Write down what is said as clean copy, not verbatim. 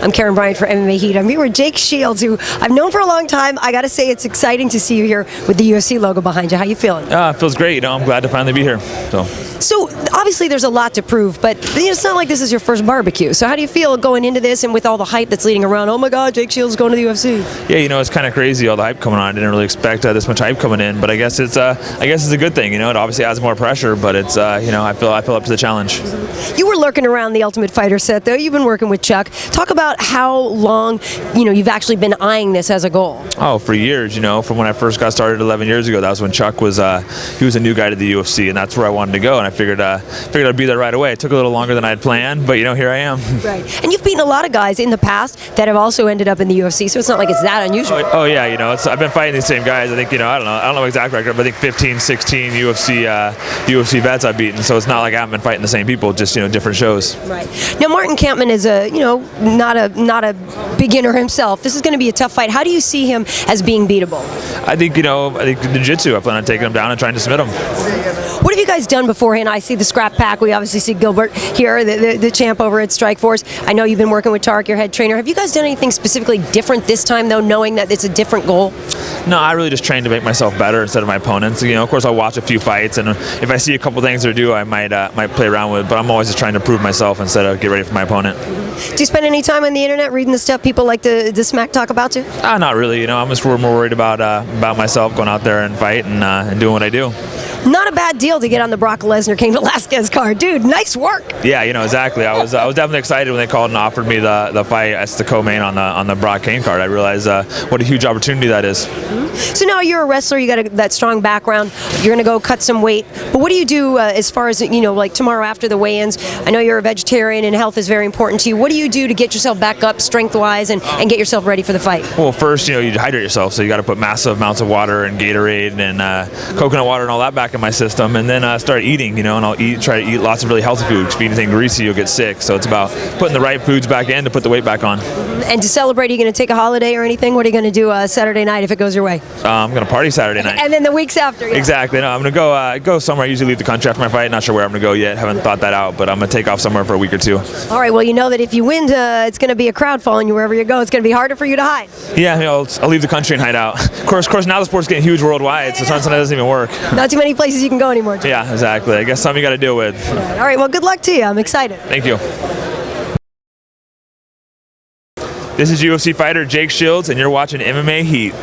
I'm Karyn Bryant for MMA Heat. I'm here with Jake Shields, who I've known for a long time. I got to say, it's exciting to see you here with the UFC logo behind you. How you feeling? It feels great. I'm glad to finally be here. So obviously there's a lot to prove, but it's not like this is your first barbecue. So how do you feel going into this and with all the hype that's leading around? Oh my God, Jake Shields is going to the UFC. Yeah, it's kind of crazy, all the hype coming on. I didn't really expect this much hype coming in, but I guess it's a good thing. It obviously adds more pressure, but it's I feel up to the challenge. You were lurking around the Ultimate Fighter set, though. You've been working with Chuck. Talk about how long you've actually been eyeing this as a goal. Oh, for years. From when I first got started 11 years ago. That was when Chuck was he was a new guy to the UFC, and that's where I wanted to go. And I figured I'd be there right away. It took a little longer than I'd planned, but here I am. Right. And you've beaten a lot of guys in the past that have also ended up in the UFC, so it's not like it's that unusual. Oh yeah, I've been fighting these same guys. I think I don't know exact record, but I think 15, 16 UFC vets I've beaten. So it's not like I haven't been fighting the same people, just different shows. Right. Now Martin Kampmann is not a beginner himself. This is going to be a tough fight. How do you see him as being beatable? I think the jiu-jitsu. I plan on taking him down and trying to submit him. What have you guys done beforehand? I see the scrap pack. We obviously see Gilbert here, the champ over at Strikeforce. I know you've been working with Tarek, your head trainer. Have you guys done anything specifically different this time, though, knowing that it's a different goal? No, I really just trained to make myself better instead of my opponents. Of course, I'll watch a few fights, and if I see a couple things to do, I might play around with. But I'm always just trying to prove myself instead of get ready for my opponent. Do you spend any time on the internet reading the stuff people like to smack talk about you? Not really. I'm just more worried about myself, going out there and fight and doing what I do. Not a bad deal to get on the Brock Lesnar Cain Velasquez card, dude. Nice work. Yeah, exactly. I was definitely excited when they called and offered me the fight as the co-main on the Brock Cain card. I realized what a huge opportunity that is. So now you're a wrestler. You got that strong background. You're gonna go cut some weight. But what do you do as far as like tomorrow after the weigh-ins? I know you're a vegetarian and health is very important to you. What do you do to get yourself back up strength-wise and get yourself ready for the fight? Well, first you hydrate yourself, so you got to put massive amounts of water and Gatorade and coconut water and all that back in my system, and then start eating. And I'll try to eat lots of really healthy foods. If you eat anything greasy, you'll get sick. So it's about putting the right foods back in to put the weight back on. And to celebrate, are you going to take a holiday or anything? What are you going to do Saturday night if it goes your way? I'm going to party Saturday night. And then the weeks after. Yeah. Exactly. No, I'm going to go somewhere. I usually leave the country after my fight. Not sure where I'm going to go yet. Haven't thought that out, but I'm going to take off somewhere for a week or two. All right. Well, you know that if you win, it's going to be a crowd following you wherever you go. It's going to be harder for you to hide. Yeah, I'll leave the country and hide out. Of course, now the sport's getting huge worldwide, so sometimes that doesn't even work. Not too many places you can go anymore. Jim. Yeah, exactly. I guess something you got to deal with. All right. Well, good luck to you. I'm excited. Thank you. This is UFC fighter Jake Shields, and you're watching MMA Heat.